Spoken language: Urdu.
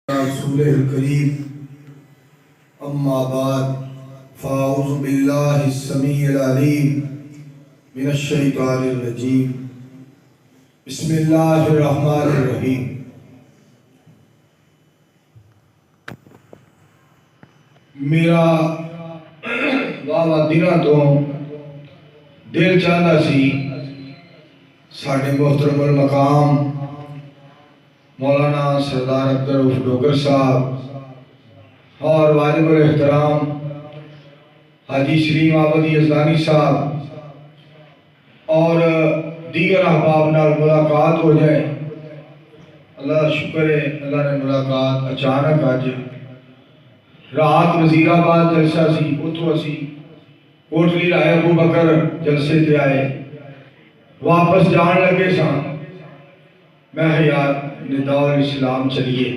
رسول الکریم اما بعد فاعوذ باللہ السمیع العلیم من الشیطان الرجیم بسم اللہ الرحمن الرحیم۔ میرا واہ دنوں تو دل چاہتا سی ساڈے محترم المقام مولانا سردار عبدالرؤف ڈوگر صاحب اور واجب الاحترام حاجی سلیم آبادی یزدانی صاحب اور دیگر احباب نال ملاقات ہو جائے۔ اللہ کا شکر ہے، اللہ نے ملاقات اچانک اج رات وزیر آباد جلسہ سی، اتوں اسی کوٹلی رائے ابو بکر جلسے تے آئے، واپس جان لگے سان میں یار نداء الاسلام چلیے۔